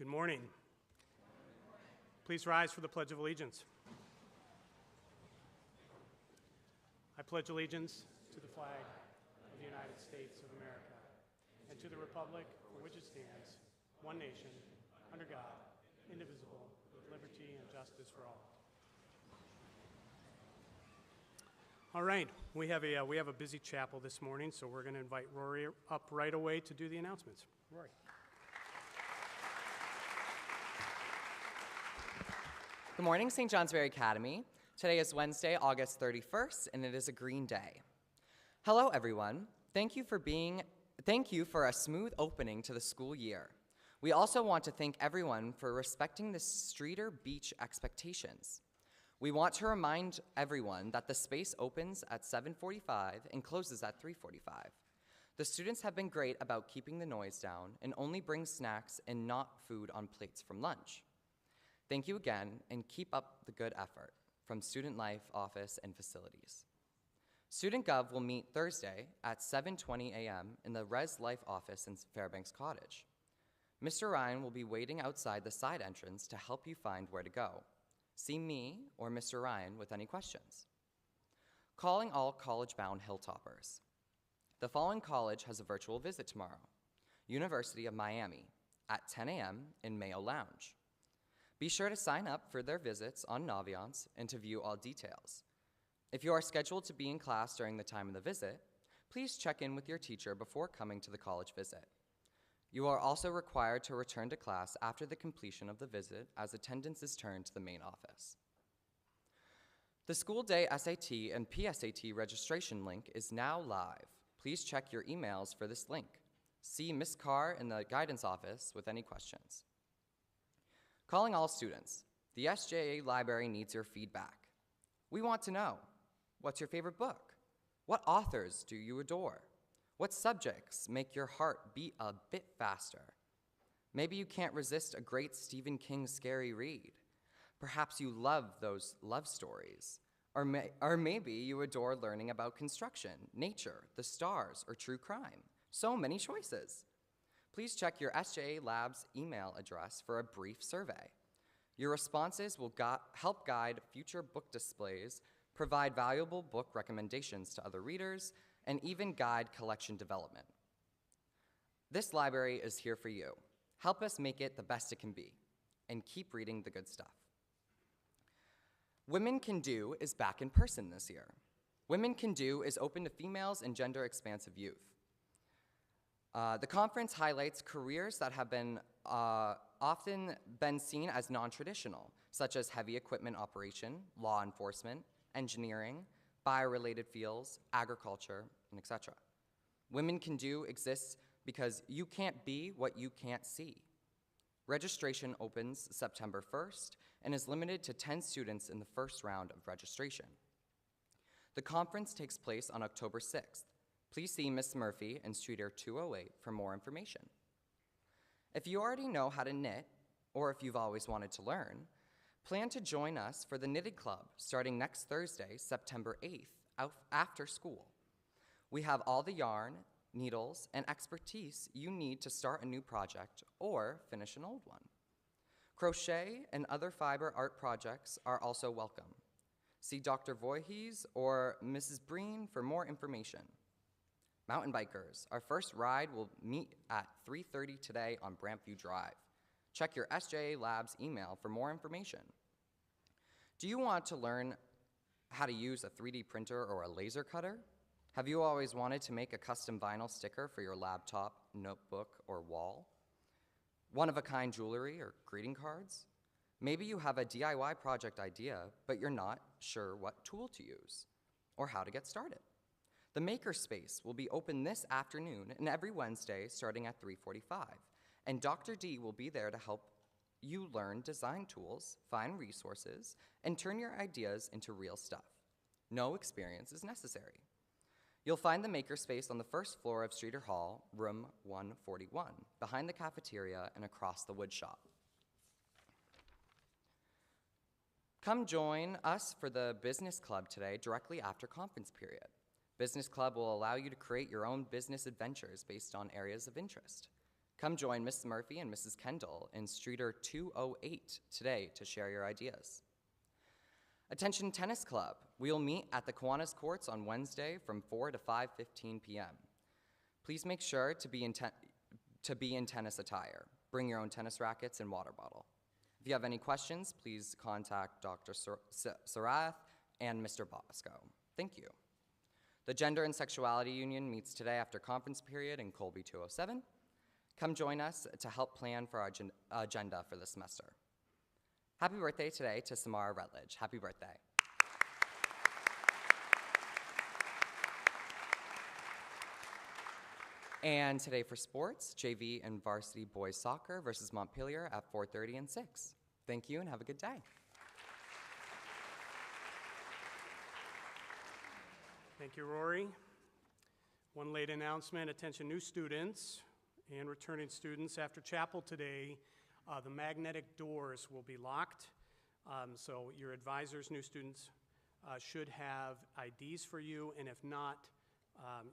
Good morning. Please rise for the Pledge of Allegiance. I pledge allegiance to the flag of the United States of America and to the republic for which it stands, one nation, under God, indivisible, with liberty and justice for all. All right, we have a busy chapel this morning, so we're going to invite Rory up right away to do the announcements. Rory. Good morning, St. Johnsbury Academy. Today is Wednesday, August 31st, and it is a green day. Hello, everyone. Thank you for a smooth opening to the school year. We also want to thank everyone for respecting the Streeter Beach expectations. We want to remind everyone that the space opens at 7:45 and closes at 3:45. The students have been great about keeping the noise down and only bring snacks and not food on plates from lunch. Thank you again, and keep up the good effort from Student Life Office and Facilities. Student Gov will meet Thursday at 7:20 a.m. in the Res Life Office in Fairbanks Cottage. Mr. Ryan will be waiting outside the side entrance to help you find where to go. See me or Mr. Ryan with any questions. Calling all college-bound Hilltoppers. The following college has a virtual visit tomorrow. University of Miami at 10 a.m. in Mayo Lounge. Be sure to sign up for their visits on Naviance and to view all details. If you are scheduled to be in class during the time of the visit, please check in with your teacher before coming to the college visit. You are also required to return to class after the completion of the visit, as attendance is turned to the main office. The school day SAT and PSAT registration link is now live. Please check your emails for this link. See Ms. Carr in the guidance office with any questions. Calling all students. The SJA library needs your feedback. We want to know, what's your favorite book? What authors do you adore? What subjects make your heart beat a bit faster? Maybe you can't resist a great Stephen King scary read. Perhaps you love those love stories. Or maybe you adore learning about construction, nature, the stars, or true crime. So many choices. Please check your SJA Labs email address for a brief survey. Your responses will help guide future book displays, provide valuable book recommendations to other readers, and even guide collection development. This library is here for you. Help us make it the best it can be, and keep reading the good stuff. Women Can Do is back in person this year. Women Can Do is open to females and gender-expansive youth. The conference highlights careers that have often been seen as non-traditional, such as heavy equipment operation, law enforcement, engineering, bio-related fields, agriculture, and etc. Women Can Do exists because you can't be what you can't see. Registration opens September 1st and is limited to 10 students in the first round of registration. The conference takes place on October 6th. Please see Ms. Murphy in Streeter 208 for more information. If you already know how to knit, or if you've always wanted to learn, plan to join us for the Knitted Club starting next Thursday, September 8th, after school. We have all the yarn, needles, and expertise you need to start a new project or finish an old one. Crochet and other fiber art projects are also welcome. See Dr. Voorhees or Mrs. Breen for more information. Mountain bikers, our first ride will meet at 3:30 today on Brantview Drive. Check your SJA Labs email for more information. Do you want to learn how to use a 3D printer or a laser cutter? Have you always wanted to make a custom vinyl sticker for your laptop, notebook, or wall? One-of-a-kind jewelry or greeting cards? Maybe you have a DIY project idea, but you're not sure what tool to use or how to get started. The Makerspace will be open this afternoon and every Wednesday starting at 3:45, and Dr. D will be there to help you learn design tools, find resources, and turn your ideas into real stuff. No experience is necessary. You'll find the Makerspace on the first floor of Streeter Hall, room 141, behind the cafeteria and across the wood shop. Come join us for the Business Club today directly after conference period. Business Club will allow you to create your own business adventures based on areas of interest. Come join Ms. Murphy and Mrs. Kendall in Streeter 208 today to share your ideas. Attention Tennis Club. We will meet at the Kiwanis Courts on Wednesday from 4 to 5:15 p.m. Please make sure to be in tennis attire. Bring your own tennis rackets and water bottle. If you have any questions, please contact Dr. Sarath and Mr. Bosco. Thank you. The Gender and Sexuality Union meets today after conference period in Colby 207. Come join us to help plan for our agenda for this semester. Happy birthday today to Samara Rutledge. Happy birthday. And today for sports, JV and varsity boys soccer versus Montpelier at 4:30 and 6. Thank you and have a good day. Thank you, Rory. One late announcement, attention new students and returning students. After chapel today, the magnetic doors will be locked. So your advisors, new students, should have IDs for you, and if not,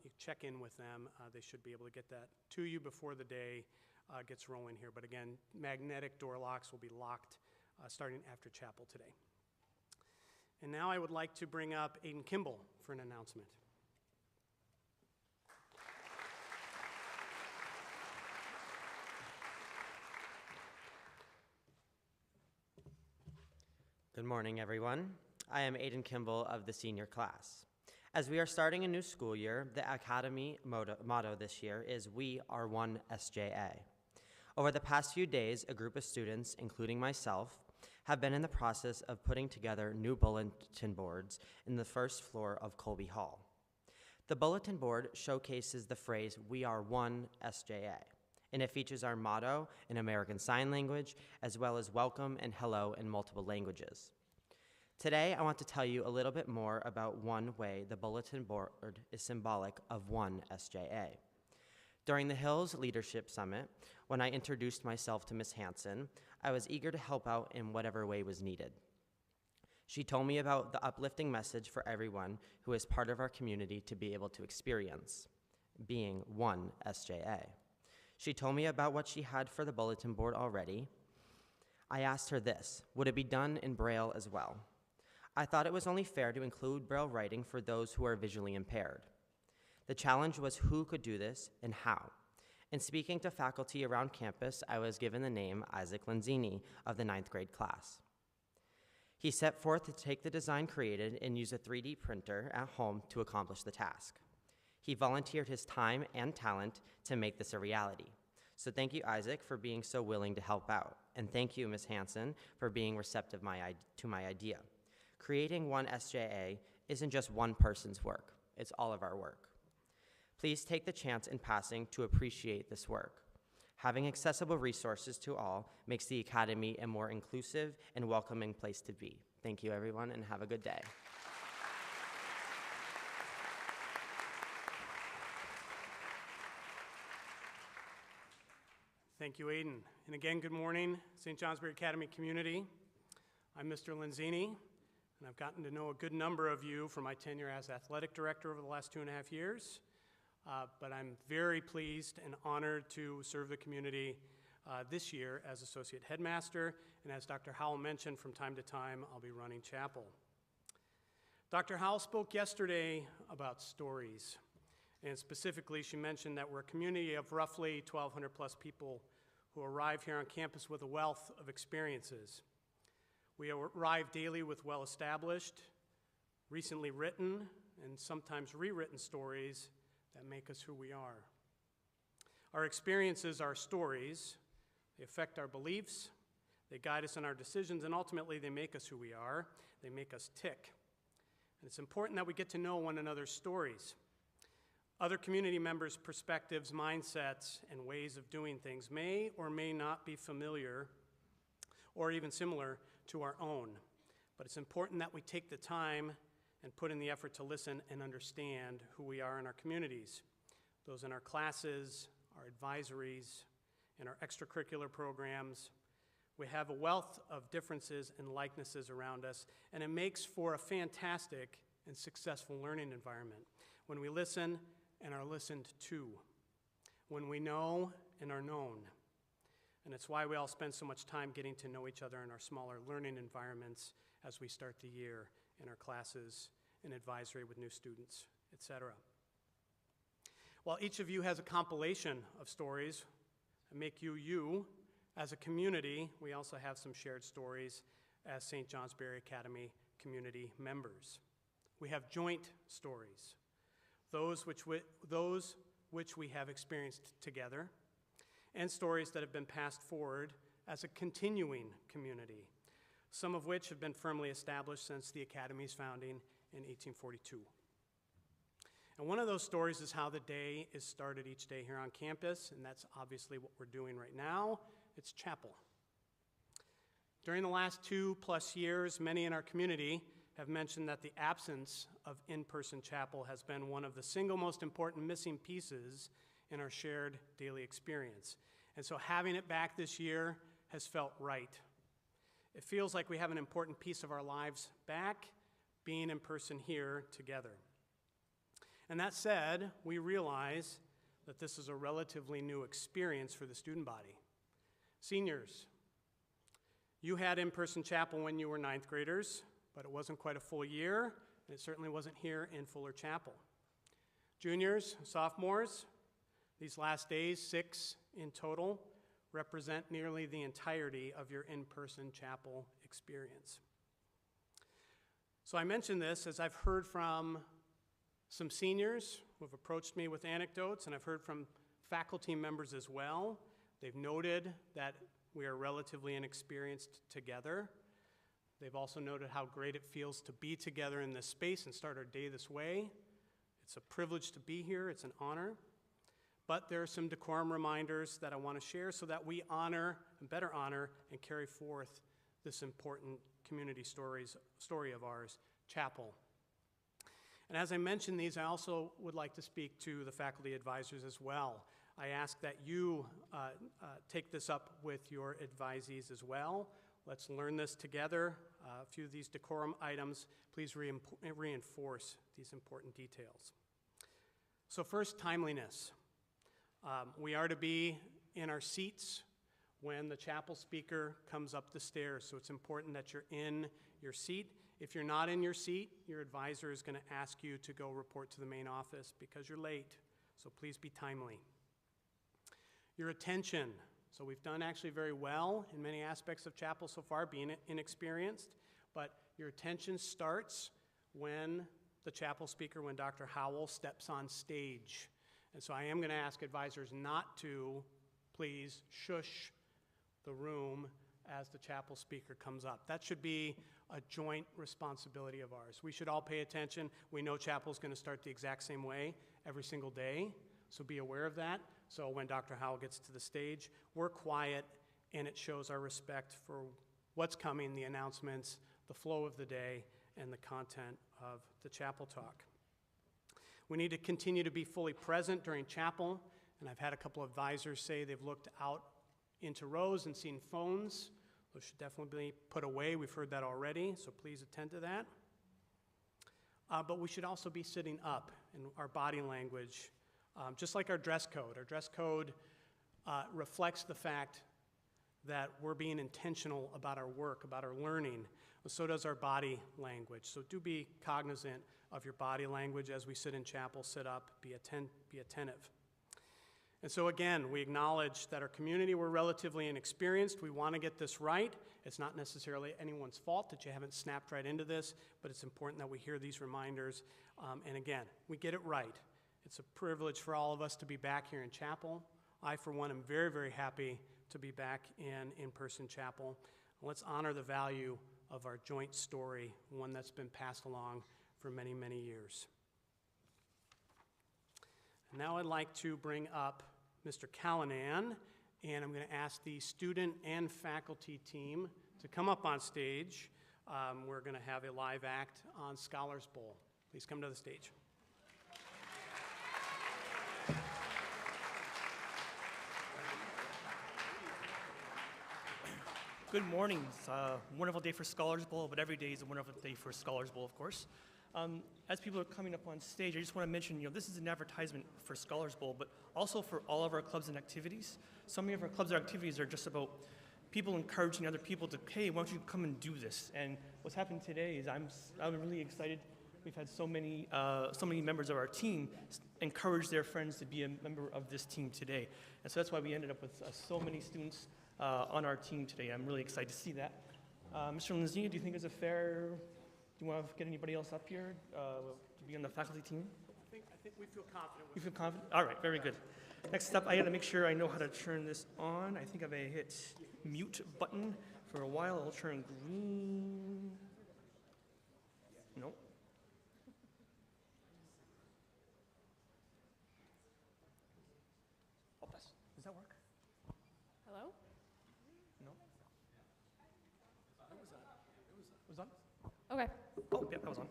you check in with them. They should be able to get that to you before the day gets rolling here. But again, magnetic door locks will be locked starting after chapel today. And now I would like to bring up Aiden Kimball for an announcement. Good morning, everyone. I am Aiden Kimball of the senior class. As we are starting a new school year, the Academy motto this year is "We are one SJA." Over the past few days, a group of students, including myself, have been in the process of putting together new bulletin boards in the first floor of Colby Hall. The bulletin board showcases the phrase "We are one SJA," and it features our motto in American Sign Language, as well as welcome and hello in multiple languages. Today, I want to tell you a little bit more about one way the bulletin board is symbolic of one SJA. During the Hills Leadership Summit, when I introduced myself to Ms. Hanson, I was eager to help out in whatever way was needed. She told me about the uplifting message for everyone who is part of our community to be able to experience, being one SJA. She told me about what she had for the bulletin board already. I asked her this: would it be done in Braille as well? I thought it was only fair to include Braille writing for those who are visually impaired. The challenge was who could do this and how. In speaking to faculty around campus, I was given the name Isaac Lanzini of the 9th grade class. He set forth to take the design created and use a 3D printer at home to accomplish the task. He volunteered his time and talent to make this a reality. So thank you, Isaac, for being so willing to help out. And thank you, Ms. Hanson, for being receptive to my idea. Creating one SJA isn't just one person's work, it's all of our work. Please take the chance in passing to appreciate this work. Having accessible resources to all makes the Academy a more inclusive and welcoming place to be. Thank you, everyone, and have a good day. Thank you, Aiden. And again, good morning, St. Johnsbury Academy community. I'm Mr. Lanzini, and I've gotten to know a good number of you from my tenure as athletic director over the last 2.5 years. But I'm very pleased and honored to serve the community this year as associate headmaster, and as Dr. Howell mentioned, from time to time, I'll be running chapel. Dr. Howell spoke yesterday about stories, and specifically, she mentioned that we're a community of roughly 1,200 plus people who arrive here on campus with a wealth of experiences. We arrive daily with well-established, recently written, and sometimes rewritten stories that make us who we are. Our experiences are stories. They affect our beliefs, they guide us in our decisions, and ultimately they make us who we are. They make us tick. And it's important that we get to know one another's stories. Other community members' perspectives, mindsets, and ways of doing things may or may not be familiar or even similar to our own. But it's important that we take the time and put in the effort to listen and understand who we are in our communities, those in our classes, our advisories, and our extracurricular programs. We have a wealth of differences and likenesses around us, and it makes for a fantastic and successful learning environment when we listen and are listened to, when we know and are known. And it's why we all spend so much time getting to know each other in our smaller learning environments as we start the year in our classes, in advisory with new students, etc. While each of you has a compilation of stories that make you you, as a community, we also have some shared stories as St. Johnsbury Academy community members. We have joint stories, those which we have experienced together, and stories that have been passed forward as a continuing community, some of which have been firmly established since the Academy's founding in 1842. And one of those stories is how the day is started each day here on campus, and that's obviously what we're doing right now. It's chapel. During the last 2+ years, many in our community have mentioned that the absence of in-person chapel has been one of the single most important missing pieces in our shared daily experience. And so having it back this year has felt right. It feels like we have an important piece of our lives back, being in person here together. And that said, we realize that this is a relatively new experience for the student body. Seniors, you had in-person chapel when you were 9th graders, but it wasn't quite a full year, and it certainly wasn't here in Fuller Chapel. Juniors, sophomores, these last days, 6 in total, represent nearly the entirety of your in-person chapel experience. So I mention this as I've heard from some seniors who have approached me with anecdotes, and I've heard from faculty members as well. They've noted that we are relatively inexperienced together. They've also noted how great it feels to be together in this space and start our day this way. It's a privilege to be here. It's an honor. But there are some decorum reminders that I want to share so that we honor and better honor and carry forth this important community story of ours, chapel. And as I mention these, I also would like to speak to the faculty advisors as well. I ask that you take this up with your advisees as well. Let's learn this together. A few of these decorum items, please reinforce these important details. So first, timeliness. We are to be in our seats when the chapel speaker comes up the stairs, so it's important that you're in your seat. If you're not in your seat, your advisor is going to ask you to go report to the main office because you're late, so please be timely. Your attention. So we've done actually very well in many aspects of chapel so far, being inexperienced, but your attention starts when the chapel speaker, when Dr. Howell steps on stage. And so I am going to ask advisors not to please shush the room as the chapel speaker comes up. That should be a joint responsibility of ours. We should all pay attention. We know chapel is going to start the exact same way every single day, so be aware of that. So when Dr. Howell gets to the stage, we're quiet, and it shows our respect for what's coming, the announcements, the flow of the day, and the content of the chapel talk. We need to continue to be fully present during chapel, and I've had a couple of advisors say they've looked out into rows and seen phones. Those should definitely be put away. We've heard that already, so please attend to that. But we should also be sitting up in our body language, just like our dress code. Our dress code reflects the fact that we're being intentional about our work, about our learning. So does our body language. So do be cognizant of your body language as we sit in chapel, sit up, be attentive. And so again, we acknowledge that our community, we're relatively inexperienced. We want to get this right. It's not necessarily anyone's fault that you haven't snapped right into this, but it's important that we hear these reminders. And again, we get it right. It's a privilege for all of us to be back here in chapel. I, for one, am very, very happy to be back in in-person chapel. Let's honor the value of our joint story, one that's been passed along for many, many years. Now I'd like to bring up Mr. Callanan, and I'm going to ask the student and faculty team to come up on stage. We're going to have a live act on Scholars Bowl. Please come to the stage. Good morning. It's a wonderful day for Scholars Bowl, but every day is a wonderful day for Scholars Bowl, of course. As people are coming up on stage, I just want to mention, this is an advertisement for Scholars Bowl, but also for all of our clubs and activities. Some of our clubs and activities are just about people encouraging other people to, hey, why don't you come and do this? And what's happened today is I'm really excited. We've had so many members of our team encourage their friends to be a member of this team today. And so that's why we ended up with so many students on our team today. I'm really excited to see that. Mr. Lenzini, do you think it's a fair, do you want to get anybody else up here to be on the faculty team? I think we feel confident You feel confident? All right, very good. Next up, I got to make sure I know how to turn this on. I think if I hit mute button for a while, it'll turn green. No. Oh, does that work? Hello? No. It was on? Okay. Oh, yeah, that was on.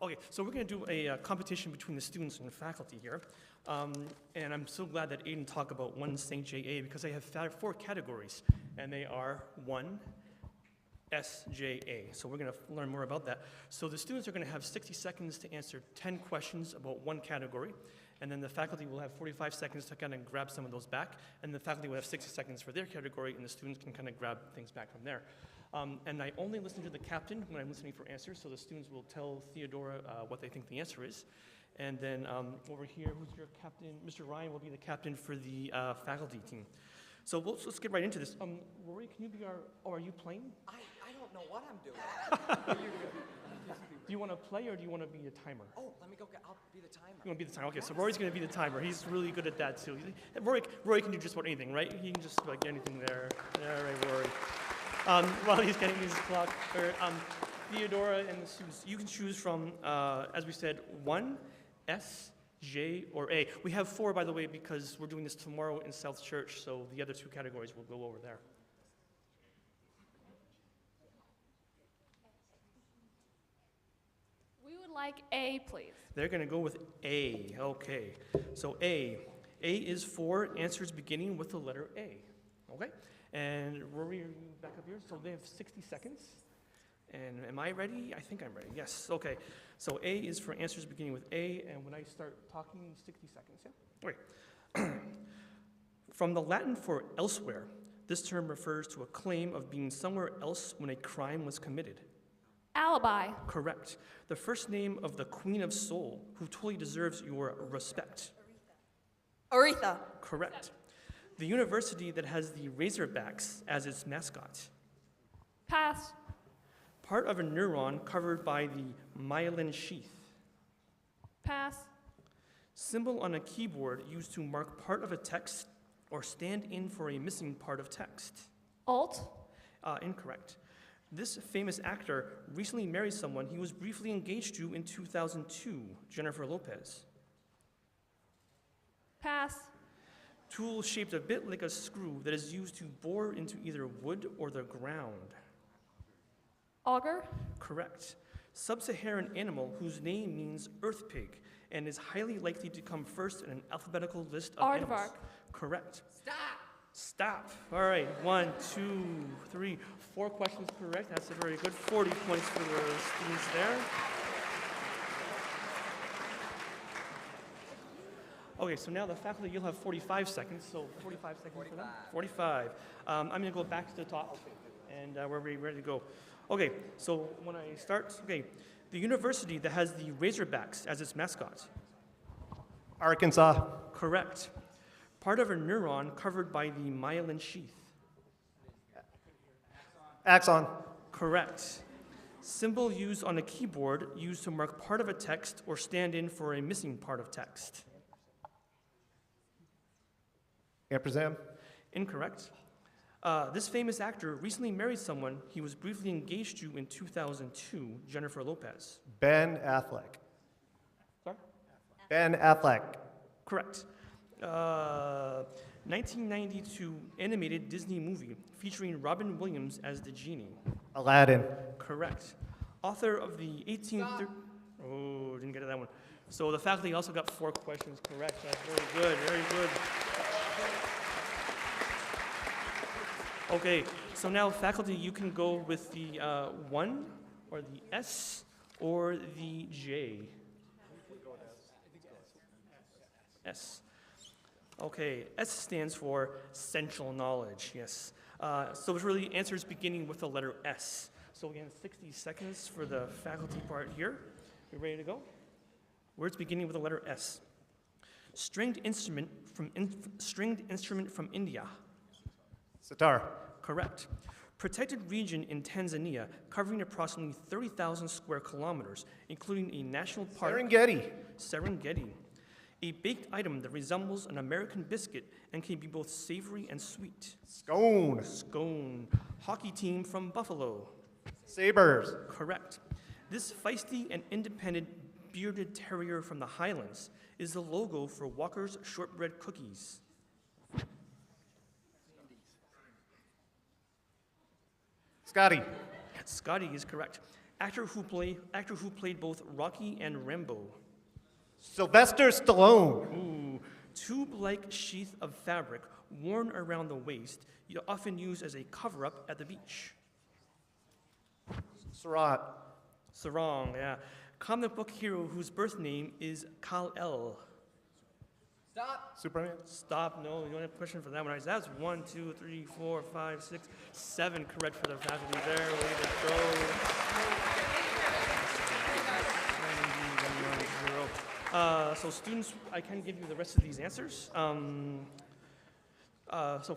Okay, so we're going to do a competition between the students and the faculty here. And I'm so glad that Aiden talked about 1 St. J.A. because they have 4 categories, and they are 1 SJA. So we're going to learn more about that. So the students are going to have 60 seconds to answer 10 questions about one category, and then the faculty will have 45 seconds to kind of grab some of those back, and the faculty will have 60 seconds for their category, and the students can kind of grab things back from there. And I only listen to the captain when I'm listening for answers, so the students will tell Theodora what they think the answer is. And then over here, who's your captain? Mr. Ryan will be the captain for the faculty team. So let's get right into this. Rory, can you be are you playing? I don't know what I'm doing. Do you want to play or do you want to be a timer? Oh, let me go I'll be the timer. You want to be the timer? Okay, so Rory's going to be the timer. He's really good at that too. Rory can do just about anything, right? He can just like anything there. All right, Rory. While he's getting his clock, Theodora and the students, you can choose from, as we said, 1, S, J, or A. We have 4, by the way, because we're doing this tomorrow in South Church, so the other 2 categories will go over there. We would like A, please. They're going to go with A. Okay. So A is for answers beginning with the letter A. Okay? And Rory, are you back up here? So they have 60 seconds. And am I ready? I think I'm ready. Yes. Okay. So A is for answers beginning with A, and when I start talking, 60 seconds. Yeah? Okay. From the Latin for elsewhere, this term refers to a claim of being somewhere else when a crime was committed. Alibi. Correct. The first name of the Queen of Soul, who totally deserves your respect. Aretha. Correct. The university that has the Razorbacks as its mascot. Pass. Part of a neuron covered by the myelin sheath. Pass. Symbol on a keyboard used to mark part of a text or stand in for a missing part of text. Alt. Incorrect. This famous actor recently married someone he was briefly engaged to in 2002, Jennifer Lopez. Pass. Tool shaped a bit like a screw that is used to bore into either wood or the ground. Auger. Correct. Sub-Saharan animal whose name means earth pig and is highly likely to come first in an alphabetical list of animals. Aardvark. Correct. Stop! Stop. All right, 1, 2, 3, 4 questions correct. That's very good. 40 points for the students there. Okay, so now the faculty, you'll have 45 seconds. So 45 seconds for them? 45. I'm going to go back to the top, and we're ready to go. Okay, so when I start, okay, the university that has the Razorbacks as its mascot. Arkansas. Correct. Part of a neuron covered by the myelin sheath. Axon. Correct. Symbol used on a keyboard used to mark part of a text or stand in for a missing part of text. Ampersand. Incorrect. This famous actor recently married someone he was briefly engaged to in 2002, Jennifer Lopez. Ben Affleck. Sorry? Ben Affleck. Correct. 1992 animated Disney movie featuring Robin Williams as the genie. Aladdin. Correct. Author of the 1830... Oh, didn't get to that one. So the faculty also got 4 questions correct. That's very good, very good. Okay, So now, faculty, you can go with the 1 or the S or the J. S. Okay, S stands for central knowledge, yes. So it's really answers beginning with the letter S. So again, 60 seconds for the faculty part here. You ready to go? Words beginning with the letter S. Stringed instrument from India. Sitar. Correct. Protected region in Tanzania covering approximately 30,000 square kilometers, including a national park. Serengeti. Serengeti. A baked item that resembles an American biscuit and can be both savory and sweet. Scone. Scone. Hockey team from Buffalo. Sabres. Correct. This feisty and independent bearded terrier from the Highlands is the logo for Walker's shortbread cookies. Scotty. Scotty is correct. Actor who played both Rocky and Rambo. Sylvester Stallone. Ooh, tube-like sheath of fabric worn around the waist, often used as a cover-up at the beach. Surratt. Sarong, yeah. Comic book hero whose birth name is Kal-El. Stop. Superman. Stop, no, you don't have a question for that one. All right, so that's 1, 2, 3, 4, 5, 6, 7 correct for the faculty there. Way to go. So students, I can give you the rest of these answers. So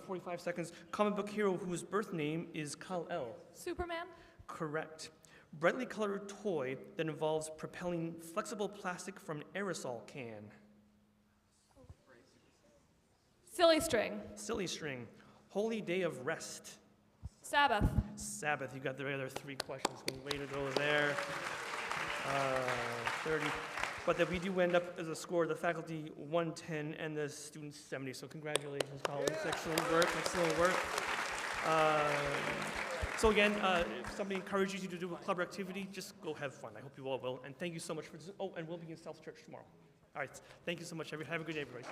45 seconds. Comic book hero whose birth name is Kal-El. Superman. Correct. Brightly colored toy that involves propelling flexible plastic from an aerosol can. Silly string. Silly string. Holy day of rest. Sabbath. Sabbath. You got the other 3 questions. Way to go there. 30. But that we do end up as a score, the faculty 110 and the students 70. So congratulations, colleagues. Yeah. Excellent work. Excellent work. So again, if somebody encourages you to do a club activity, just go have fun. I hope you all will. And thank you so much for this. Oh, and we'll be in South Church tomorrow. All right. Thank you so much. Have a good day, everybody.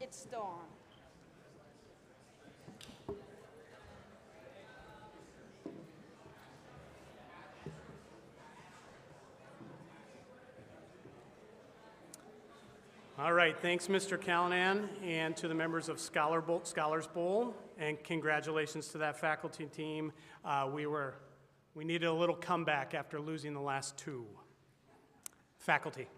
It's dawn. All right, thanks, Mr. Callanan, and to the members of Scholars Bowl, and congratulations to that faculty team. We needed a little comeback after losing the last 2. Faculty.